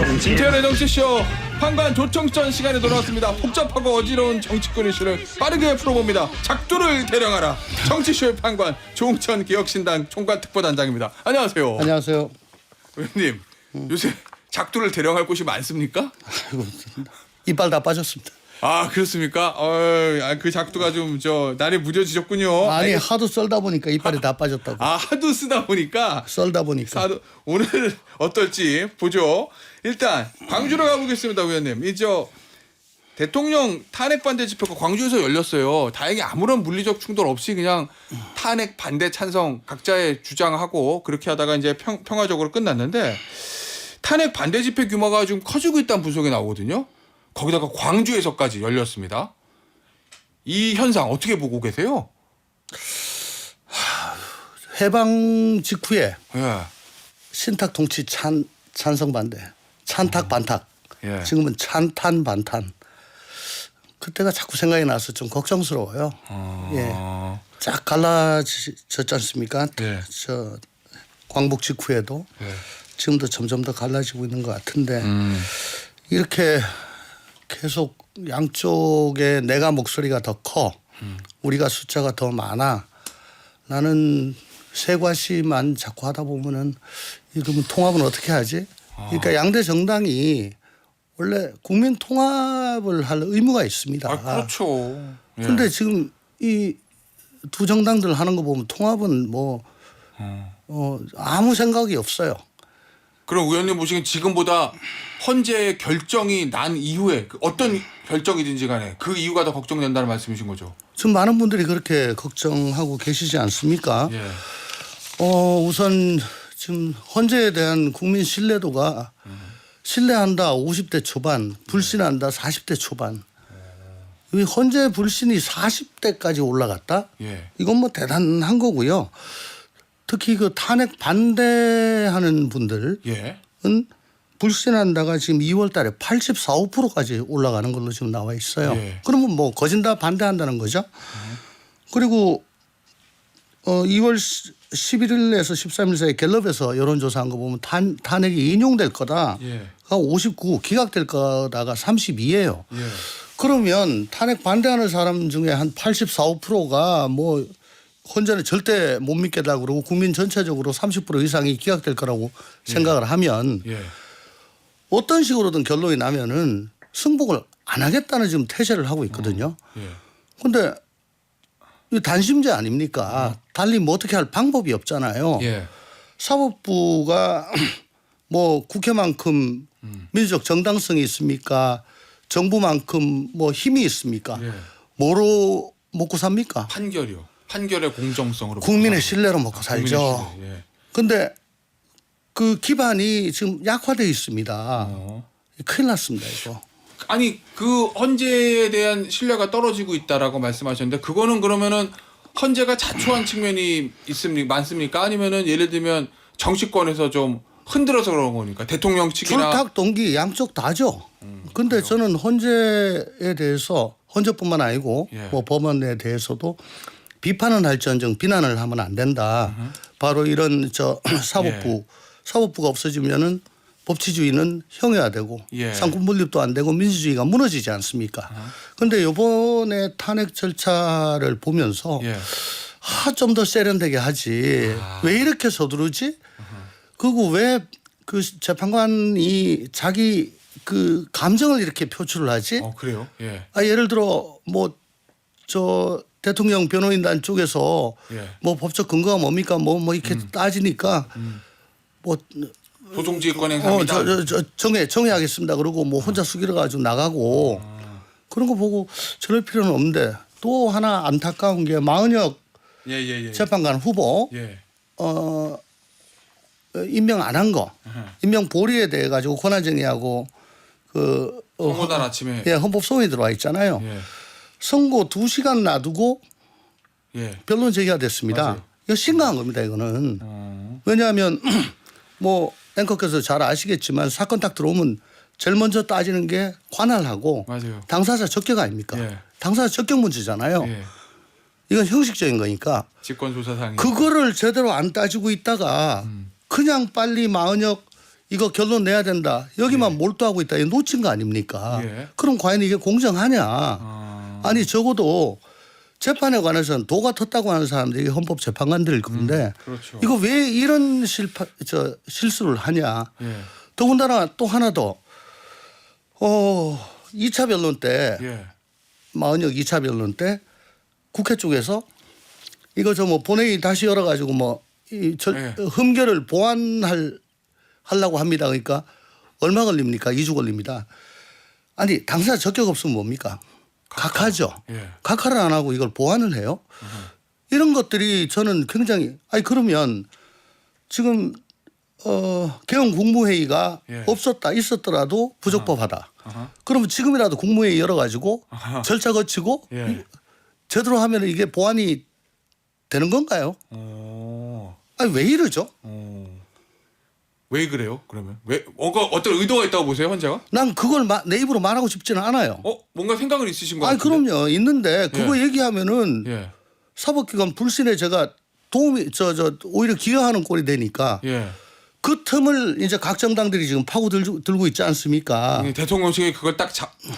김태현의 정치쇼 판관 조청천 시간에 돌아왔습니다. 복잡하고 어지러운 정치권 이슈를 빠르게 풀어봅니다. 작두를 대령하라. 정치쇼의 판관 조홍천 개혁신당 총괄특보단장입니다. 안녕하세요. 안녕하세요. 의원님 요새 작두를 대령할 곳이 많습니까? 아이고, 이빨 다 빠졌습니다. 아 그렇습니까? 그 작두가 좀 날이 무뎌지셨군요. 아니 하도 썰다 보니까 이빨이 다 빠졌다고. 아 하도 쓰다 보니까 썰다 보니까. 오늘 어떨지 보죠. 일단 광주로 가보겠습니다, 의원님. 대통령 탄핵 반대 집회가 광주에서 열렸어요. 다행히 아무런 물리적 충돌 없이 그냥 탄핵 반대 찬성 각자의 주장하고 그렇게 하다가 이제 평화적으로 끝났는데 탄핵 반대 집회 규모가 좀 커지고 있다는 분석이 나오거든요. 거기다가 광주에서까지 열렸습니다. 이 현상 어떻게 보고 계세요? 해방 직후에 예. 신탁 통치 찬성 반대, 찬탁 반탁. 예. 지금은 찬탄 반탄. 그때가 자꾸 생각이 나서 좀 걱정스러워요. 예, 쫙 갈라졌지 않습니까? 예. 광복 직후에도 예. 지금도 점점 더 갈라지고 있는 것 같은데 이렇게 계속 양쪽에 내가 목소리가 더 커, 우리가 숫자가 더 많아. 나는 세과시만 자꾸 하다 보면은 이러면 통합은 어떻게 하지? 그러니까 양대 정당이 원래 국민 통합을 할 의무가 있습니다. 아, 그렇죠. 그런데 지금 이 두 정당들 하는 거 보면 통합은 아무 생각이 없어요. 그럼 의원님 보시기엔 지금보다 헌재 결정이 난 이후에 어떤 결정이든지 간에 그 이유가 더 걱정된다는 말씀이신 거죠? 지금 많은 분들이 그렇게 걱정하고 계시지 않습니까? 예. 우선 지금 헌재에 대한 국민 신뢰도가 신뢰한다 50대 초반, 불신한다 40대 초반. 이 헌재 불신이 40대까지 올라갔다? 예. 이건 뭐 대단한 거고요. 특히 그 탄핵 반대하는 분들은 예. 불신한다가 지금 2월 달에 84, 5%까지 올라가는 걸로 지금 나와 있어요. 예. 그러면 뭐 거진다 반대한다는 거죠. 그리고 2월 11일에서 13일 사이 갤럽에서 여론조사한 거 보면 탄핵이 인용될 거다가 예. 59, 기각될 거다가 32예요. 예. 그러면 탄핵 반대하는 사람 중에 한 84, 5%가 뭐 헌재는 절대 못 믿겠다 그러고 국민 전체적으로 30% 이상이 기각될 거라고 생각을 하면 예. 어떤 식으로든 결론이 나면은 승복을 안 하겠다는 지금 태세를 하고 있거든요. 그런데 이 단심제 아닙니까? 달리 뭐 어떻게 할 방법이 없잖아요. 예. 사법부가 뭐 국회만큼 민주적 정당성이 있습니까? 정부만큼 뭐 힘이 있습니까? 예. 뭐로 먹고 삽니까? 판결이요. 판결의 공정성으로 국민의 신뢰로 먹고 살죠. 예. 그런데 그 기반이 지금 약화되어 있습니다. 큰일 났습니다, 이거. 아니 그 헌재에 대한 신뢰가 떨어지고 있다라고 말씀하셨는데 그거는 그러면은 헌재가 자초한 측면이 많습니까? 아니면은 예를 들면 정치권에서 좀 흔들어서 그런 거니까 대통령 측이나 출탁 동기 양쪽 다죠. 근데 저는 헌재에 대해서 헌재뿐만 아니고 예. 뭐 법원에 대해서도 비판은 할지언정 비난을 하면 안 된다. 바로 이런 사법부가 없어지면은 법치주의는 형해화되고 예. 상권 분립도 안 되고 민주주의가 무너지지 않습니까? 그런데 이번에 탄핵 절차를 보면서 예. 좀 더 세련되게 하지. 왜 이렇게 서두르지? 그리고 왜 그 재판관이 자기 그 감정을 이렇게 표출을 하지? 그래요? 예. 예를 들어 뭐 대통령 변호인단 쪽에서 예. 뭐 법적 근거가 뭡니까? 뭐 이렇게 따지니까 뭐 소송지휘권 행사입니다. 정해하겠습니다. 그러고 뭐 혼자 숙이러 가지고 나가고 그런 거 보고 저럴 필요는 없는데 또 하나 안타까운 게 마은혁 예. 재판관 후보 예. 임명 안 한 거, 임명 보리에 대해 가지고 권한쟁의하고 선거날 아침에 헌법 소원이 들어와 있잖아요. 예. 선고 2시간 놔두고 예. 변론 제기가 됐습니다. 맞아요. 이거 심각한 겁니다. 이거는 왜냐하면 뭐 앵커께서 잘 아시겠지만 사건 딱 들어오면 제일 먼저 따지는 게 관할하고 맞아요. 당사자 적격 아닙니까? 예. 당사자 적격 문제잖아요. 예. 이건 형식적인 거니까 직권조사상이 그거를 제대로 안 따지고 있다가 그냥 빨리 마은혁 이거 결론 내야 된다. 여기만 몰두하고 있다. 이거 놓친 거 아닙니까? 예. 그럼 과연 이게 공정하냐? 아니 적어도 재판에 관해서는 도가 텄다고 하는 사람들이 헌법재판관들일 건데 그렇죠. 이거 왜 이런 실수를 하냐? 예. 더군다나 또 하나 더 2차 변론 때 예. 마은혁 2차 변론 때 국회 쪽에서 이거 저 뭐 본회의 다시 열어가지고 뭐 예. 흠결을 하려고 합니다. 그러니까 얼마 걸립니까? 2주 걸립니다. 아니 당사자 적격 없으면 뭡니까? 각하죠. 예. 각하를 안 하고 이걸 보완을 해요. 이런 것들이 저는 굉장히 아니 그러면 지금 개헌 국무회의가 예. 없었다 있었더라도 부적법하다. 그러면 지금이라도 국무회의 열어가지고 절차 거치고 예. 제대로 하면 이게 보완이 되는 건가요? 아니 왜 이러죠? 왜 그래요? 그러면 왜 어떤 의도가 있다고 보세요, 헌재가? 난 그걸 내 입으로 말하고 싶지는 않아요. 뭔가 생각을 있으신 거 아니 같은데. 그럼요 있는데 그거 얘기하면은 예. 사법기관 불신에 제가 도움이 오히려 기여하는 꼴이 되니까 예. 그 틈을 이제 각 정당들이 지금 파고 들고 있지 않습니까? 대통령실이 그걸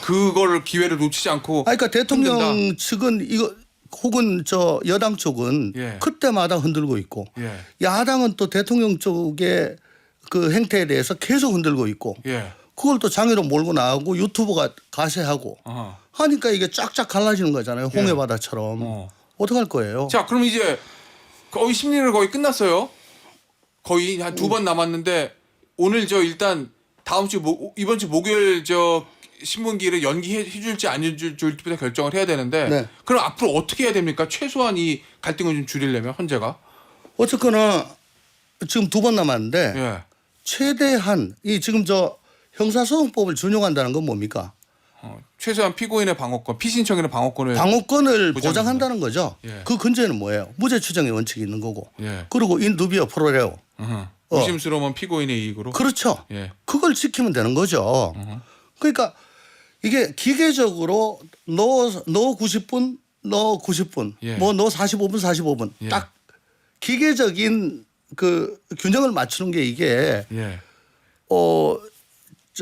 그걸 기회를 놓치지 않고. 그러니까 대통령 흔든다. 측은 이거 혹은 여당 쪽은 예. 그때마다 흔들고 있고 예. 야당은 또 대통령 쪽의 그 행태에 대해서 계속 흔들고 있고 예. 그걸 또 장애로 몰고 나가고 유튜브가 가세하고 어허. 하니까 이게 쫙쫙 갈라지는 거잖아요. 홍해바다처럼. 어떡할 거예요? 자, 그럼 이제 거의 심리를 거의 끝났어요. 거의 한 2번 남았는데 오늘 일단 다음 주 이번 주 목요일 신문기를 연기해 줄지 안 해줄지부터 결정을 해야 되는데 네. 그럼 앞으로 어떻게 해야 됩니까? 최소한 이 갈등을 좀 줄이려면 헌재가. 어쨌거나 지금 2번 남았는데 예. 최대한 이 지금 형사소송법을 준용한다는 건 뭡니까? 최소한 피고인의 방어권, 피신청인의 방어권을 방어권을 보장한다. 보장한다는 거죠. 예. 그 근저에는 뭐예요? 무죄 추정의 원칙이 있는 거고. 예. 그리고 인두비어 프로레오. 의심스러우면 피고인의 이익으로. 그렇죠. 예. 그걸 지키면 되는 거죠. 그러니까 이게 기계적으로 너 90분, 너 90분, 예. 뭐 너 45분, 45분 예. 딱 기계적인 그 균형을 맞추는 게 이게 예.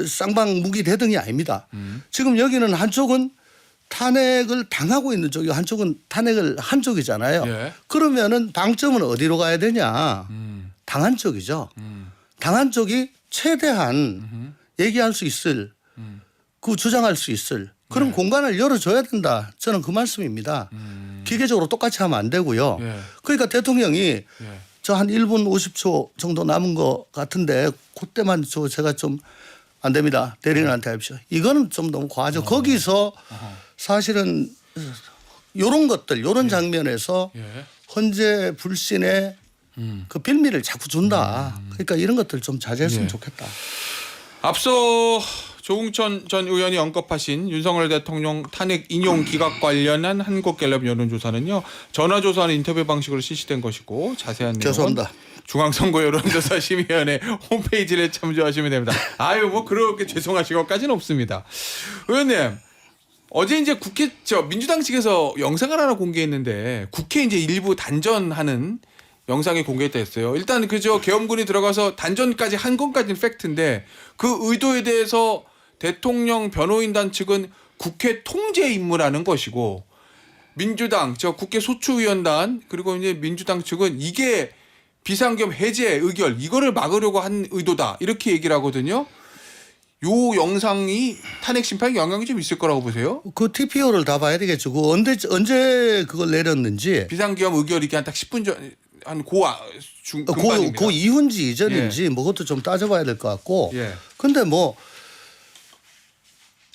쌍방 무기 대등이 아닙니다. 지금 여기는 한쪽은 탄핵을 당하고 있는 쪽이고 한쪽은 탄핵을 한 쪽이잖아요. 예. 그러면은 방점은 어디로 가야 되냐? 당한 쪽이죠. 당한 쪽이 최대한 얘기할 수 있을 그 주장할 수 있을 그런 공간을 열어줘야 된다. 저는 그 말씀입니다. 기계적으로 똑같이 하면 안 되고요. 예. 그러니까 대통령이 예. 저 한 1분 50초 정도 남은 것 같은데 그때만 제가 좀 안 됩니다. 대리인한테 하십시오. 이거는 좀 너무 과하죠. 거기서 사실은 이런 것들 이런 장면에서 예. 헌재 불신의 그 빌미를 자꾸 준다. 그러니까 이런 것들 좀 자제했으면 예. 좋겠다. 앞서 조응천 전 의원이 언급하신 윤석열 대통령 탄핵 인용 기각 관련한 한국갤럽 여론조사는요. 전화조사하는 인터뷰 방식으로 실시된 것이고 자세한 내용은 죄송합니다. 중앙선거 여론조사 심의위원회 홈페이지를 참조하시면 됩니다. 아유 뭐 그렇게 죄송하실 것까지는 없습니다. 의원님 어제 이제 국회 민주당 측에서 영상을 하나 공개했는데 국회 이제 일부 단전하는 영상이 공개됐다 했어요. 일단 계엄군이 들어가서 단전까지 한 건까지는 팩트인데 그 의도에 대해서 대통령 변호인단 측은 국회 통제 임무라는 것이고 민주당 국회 소추위원단 그리고 이제 민주당 측은 이게 비상겸 해제 의결 이거를 막으려고 한 의도다 이렇게 얘기를 하거든요. 요 영상이 탄핵 심판에 영향이 좀 있을 거라고 보세요? 그 TPO를 다 봐야 되겠죠. 그 언제 그걸 내렸는지. 비상겸 의결 이게 한 딱 10분 전 한 중반입니다. 그 이후인지 이전인지 뭐 그것도 좀 따져봐야 될 것 같고. 예. 근데 뭐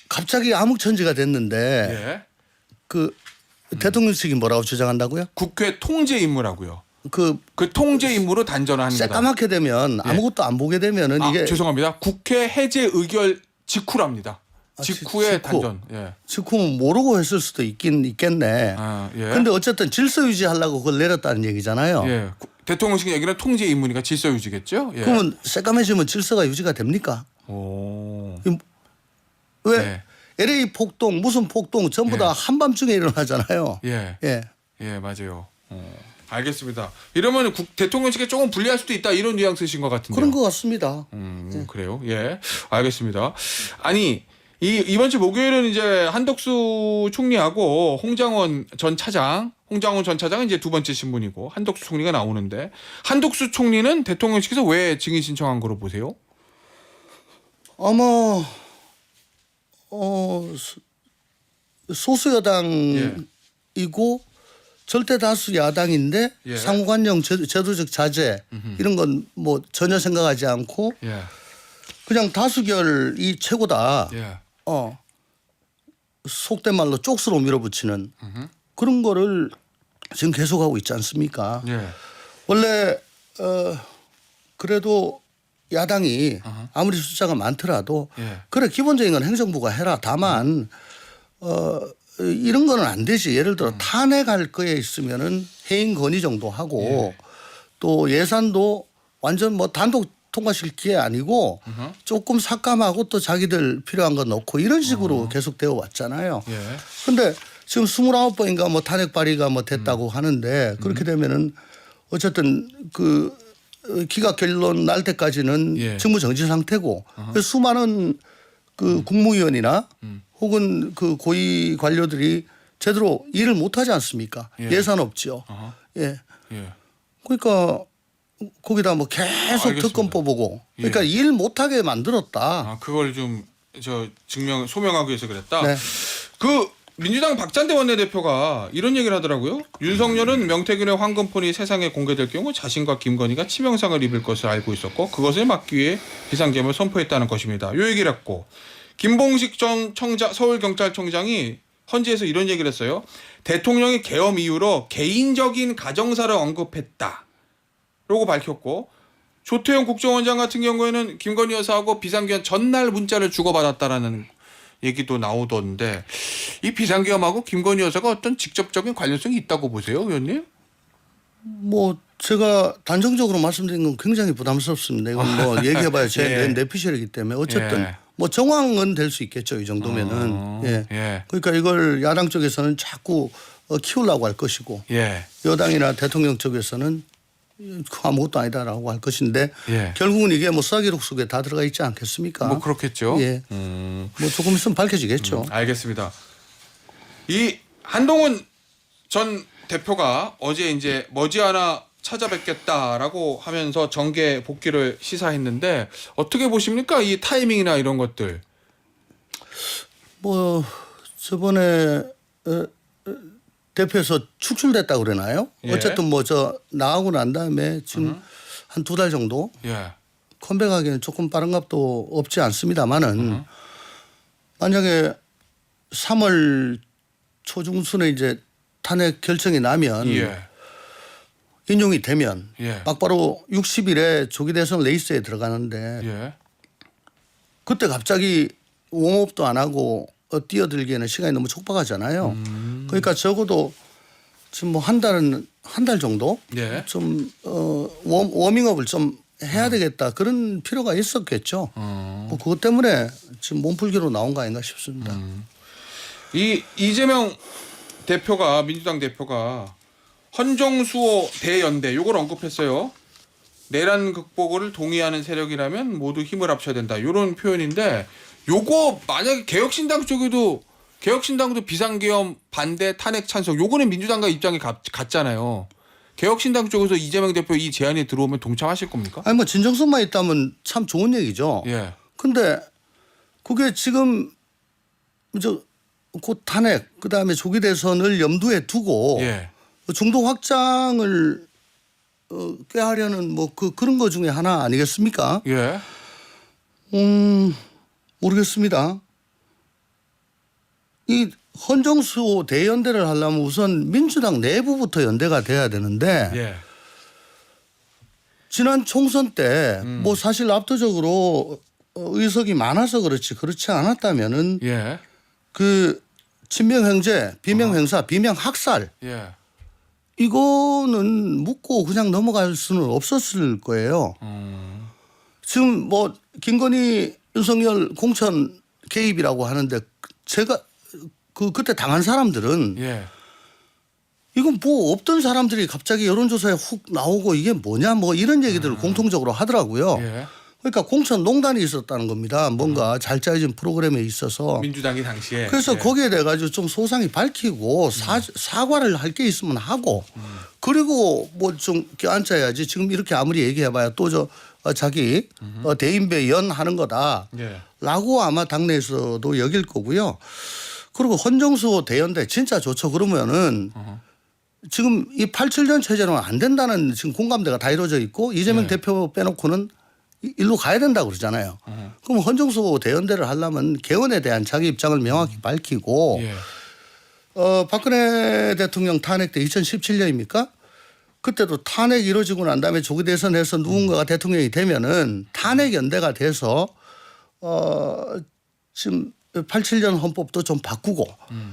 갑자기 암흑천지가 됐는데 예. 그 대통령 측이 뭐라고 주장한다고요? 국회 통제 임무라고요. 그 그 통제 임무로 단전하는 거다. 새까맣게 되면 아무것도 안 보게 되면은 이게 죄송합니다. 국회 해제 의결 직후랍니다. 직후에 직후. 단전. 예. 직후면 모르고 했을 수도 있겠네. 예. 근데 어쨌든 질서 유지하려고 그걸 내렸다는 얘기잖아요. 예. 대통령실 얘기는 통제 임무니까 질서 유지겠죠. 예. 그러면 새까매지면 질서가 유지가 됩니까? 오. 왜 네. LA 폭동 무슨 폭동 전부 다 한밤중에 일어나잖아요. 예. 예. 예, 맞아요. 알겠습니다. 이러면 대통령실에 조금 불리할 수도 있다 이런 뉘앙스이신 것 같은데요. 그런 것 같습니다. 그래요. 예, 알겠습니다. 아니 이번 주 목요일은 이제 한덕수 총리하고 홍장원 전 차장은 이제 두 번째 신분이고 한덕수 총리가 나오는데 한덕수 총리는 대통령실에서 왜 증인 신청한 거로 보세요? 아마 소수 여당이고 절대 다수 야당인데 예. 상호관용 제도적 자제 이런 건 뭐 전혀 생각하지 않고 예, 그냥 다수결이 최고다. 예, 속된 말로 쪽수로 밀어붙이는 그런 거를 지금 계속하고 있지 않습니까? 예, 원래 그래도 야당이 아무리 숫자가 많더라도 예. 그래 기본적인 건 행정부가 해라. 다만 이런 거는 안 되지. 예를 들어 탄핵할 거에 있으면은 해임 건의 정도 하고 또 예산도 완전 뭐 단독 통과시킬 게 아니고 조금 삭감하고 또 자기들 필요한 거 넣고 이런 식으로 계속 되어 왔잖아요. 예. 근데 지금 29번인가 뭐 탄핵 발의가 뭐 됐다고 하는데 그렇게 되면은 어쨌든 그 기각 결론 날 때까지는 예. 직무 정지 상태고 수많은 그 국무위원이나 혹은 그 고위 관료들이 제대로 일을 못 하지 않습니까? 예. 예산 없지요. 예. 예. 그러니까 거기다 뭐 계속 알겠습니다. 특검 뽑고 그러니까 예. 일 못하게 만들었다. 아, 그걸 좀 소명하기 위해서 그랬다. 네. 그 민주당 박찬대 원내대표가 이런 얘기를 하더라고요. 윤석열은 명태균의 황금폰이 세상에 공개될 경우 자신과 김건희가 치명상을 입을 것을 알고 있었고 그것을 막기 위해 비상계엄을 선포했다는 것입니다. 이 얘기를 했고 김봉식 전 서울경찰청장이 헌재에서 이런 얘기를 했어요. 대통령이 계엄 이후로 개인적인 가정사를 언급했다. 라고 밝혔고 조태용 국정원장 같은 경우에는 김건희 여사하고 비상계엄 전날 문자를 주고받았다라는 얘기도 나오던데 이 비상계엄하고 김건희 여사가 어떤 직접적인 관련성이 있다고 보세요, 의원님? 뭐 제가 단정적으로 말씀드린 건 굉장히 부담스럽습니다. 이건 뭐 얘기해봐야 제 예. 내피셜이기 때문에 어쨌든 예. 뭐 정황은 될 수 있겠죠. 이 정도면은. 예. 예. 그러니까 이걸 야당 쪽에서는 자꾸 키우려고 할 것이고 예. 여당이나 대통령 쪽에서는 아무것도 아니다라고 할 것인데 예. 결국은 이게 뭐 수사기록 속에 다 들어가 있지 않겠습니까? 뭐 그렇겠죠. 예. 뭐 조금 있으면 밝혀지겠죠. 알겠습니다. 이 한동훈 전 대표가 어제 이제 머지않아 찾아뵙겠다라고 하면서 정계 복귀를 시사했는데 어떻게 보십니까? 이 타이밍이나 이런 것들. 뭐 저번에 대표에서 축출됐다고 그러나요? 예. 어쨌든 뭐 저 나가고 난 다음에 지금 한 2달 정도 예. 컴백하기는 조금 빠른 값도 없지 않습니다만은 만약에 3월 초중순에 이제 탄핵 결정이 나면 예. 인용이 되면 예. 막바로 60일에 조기 대선 레이스에 들어가는데 예. 그때 갑자기 웜업도 안 하고 뛰어들기에는 시간이 너무 촉박하잖아요. 그러니까 적어도 지금 뭐 한 달 정도 예. 좀 워밍업을 좀 해야 되겠다 그런 필요가 있었겠죠. 뭐 그것 때문에 지금 몸풀기로 나온 거 아닌가 싶습니다. 이 이재명 대표가 민주당 대표가 헌정수호 대연대 요걸 언급했어요. 내란 극복을 동의하는 세력이라면 모두 힘을 합쳐야 된다. 이런 표현인데 요거 만약에 개혁신당도 비상계엄 반대 탄핵 찬성 요거는 민주당과 입장이 같잖아요. 개혁신당 쪽에서 이재명 대표 이 제안이 들어오면 동참하실 겁니까? 아니 뭐 진정성만 있다면 참 좋은 얘기죠. 예. 근데 그게 지금 곧 탄핵 그다음에 조기 대선을 염두에 두고 예. 중도 확장을 꾀하려는 뭐 그런 거 중에 하나 아니겠습니까? 예. 모르겠습니다. 이 헌정수호 대연대를 하려면 우선 민주당 내부부터 연대가 돼야 되는데 예. 지난 총선 때 뭐 사실 압도적으로 의석이 많아서 그렇지 않았다면은 예. 그 친명형제, 비명행사, 비명학살 예. 이거는 묻고 그냥 넘어갈 수는 없었을 거예요. 지금 뭐 김건희, 윤석열 공천 개입이라고 하는데 제가 그때 당한 사람들은 예. 이건 뭐 없던 사람들이 갑자기 여론조사에 훅 나오고 이게 뭐냐 뭐 이런 얘기들을 공통적으로 하더라고요. 예. 그러니까 공천농단이 있었다는 겁니다. 뭔가 잘 짜여진 프로그램에 있어서. 민주당이 당시에. 그래서 예. 거기에 대해 가지고 좀 소상히 밝히고 사과를 할 게 있으면 하고 그리고 뭐 좀 껴앉아야지. 지금 이렇게 아무리 얘기해봐야 또 저 자기 대인배 연하는 거다라고 예. 아마 당내에서도 여길 거고요. 그리고 헌정수 대연대 진짜 좋죠. 그러면은 지금 이 87년 체제는 안 된다는 지금 공감대가 다 이루어져 있고 이재명 네. 대표 빼놓고는 일로 가야 된다고 그러잖아요. 그럼 헌정수 대연대를 하려면 개헌에 대한 자기 입장을 명확히 밝히고 예. 박근혜 대통령 탄핵 때 2017년입니까? 그때도 탄핵 이루어지고 난 다음에 조기 대선에서 누군가가 대통령이 되면은 탄핵 연대가 돼서 지금 87년 헌법도 좀 바꾸고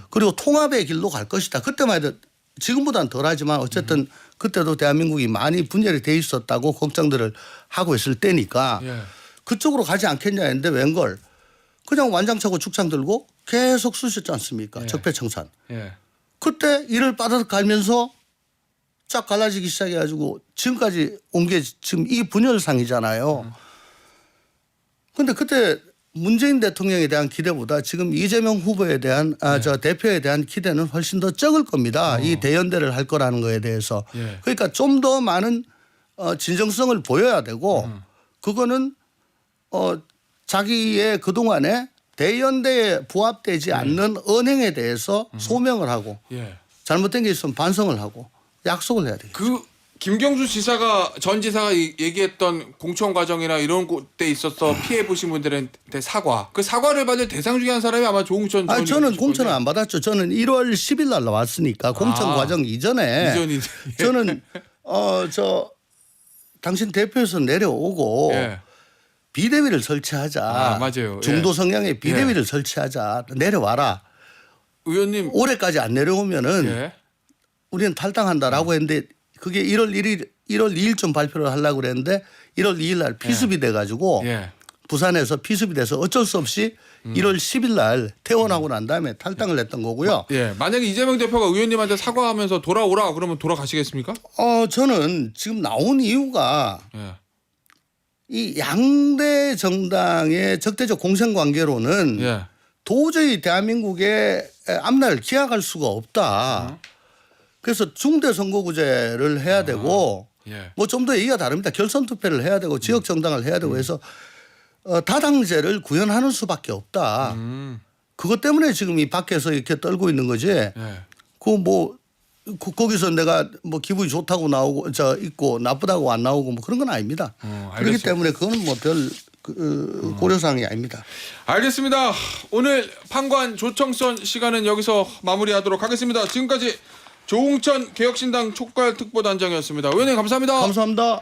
그리고 통합의 길로 갈 것이다. 그때만 해도 지금보다는 덜하지만 어쨌든 그때도 대한민국이 많이 분열이 돼 있었다고 걱정들을 하고 있을 때니까 예. 그쪽으로 가지 않겠냐 했는데 웬걸 그냥 완장차고 축창 들고 계속 쑤셨지 않습니까? 예. 적폐청산. 예. 그때 이를 빠듯 갈면서 쫙 갈라지기 시작해가지고 지금까지 온 게 지금 이 분열상이잖아요. 그런데 그때 문재인 대통령에 대한 기대보다 지금 이재명 후보에 대한 저 대표에 대한 기대는 훨씬 더 적을 겁니다. 이 대연대를 할 거라는 거에 대해서. 예. 그러니까 좀 더 많은 진정성을 보여야 되고 그거는 자기의 그동안에 대연대에 부합되지 않는 언행에 대해서 소명을 하고 예. 잘못된 게 있으면 반성을 하고 약속을 해야 되겠죠. 그 김경수 지사가 전 지사가 얘기했던 공천 과정이나 이런 곳에 있어서 피해 보신 분들한테 사과. 그 사과를 받을 대상 중에 한 사람이 아마 조응천. 아니, 저는 공천을 안 받았죠. 저는 1월 10일 날 나왔으니까 공천 과정 이전에 이전이. 저는 저 당신 대표에서 내려오고 예. 비대위를 설치하자. 아, 맞아요. 중도 예. 성향의 비대위를 설치하자. 내려와라. 의원님. 올해까지 안 내려오면은 예. 우리는 탈당한다라고 했는데 그게 1월 2일쯤 발표를 하려고 그랬는데 1월 2일 날 피습이 돼 가지고 예. 부산에서 피습이 돼서 어쩔 수 없이 1월 10일 날 퇴원하고 난 다음에 탈당을 했던 거고요. 예. 만약에 이재명 대표가 의원님한테 사과하면서 돌아오라 그러면 돌아가시겠습니까? 저는 지금 나온 이유가 예. 이 양대 정당의 적대적 공생 관계로는 예. 도저히 대한민국의 앞날을 기약할 수가 없다. 그래서 중대 선거구제를 해야 되고 예. 뭐 좀 더 얘기가 다릅니다. 결선 투표를 해야 되고 지역 정당을 해야 되고 해서 다당제를 구현하는 수밖에 없다. 그것 때문에 지금 이 밖에서 이렇게 떨고 있는 거지. 예. 그 뭐 거기서 내가 뭐 기분이 좋다고 나오고 저 있고 나쁘다고 안 나오고 뭐 그런 건 아닙니다. 그렇기 알겠습니다. 때문에 그거는 뭐 별 고려사항이 아닙니다. 알겠습니다. 오늘 판관 조청선 시간은 여기서 마무리하도록 하겠습니다. 지금까지 조웅천 개혁신당 촉발 특보단장이었습니다. 의원님 감사합니다. 감사합니다.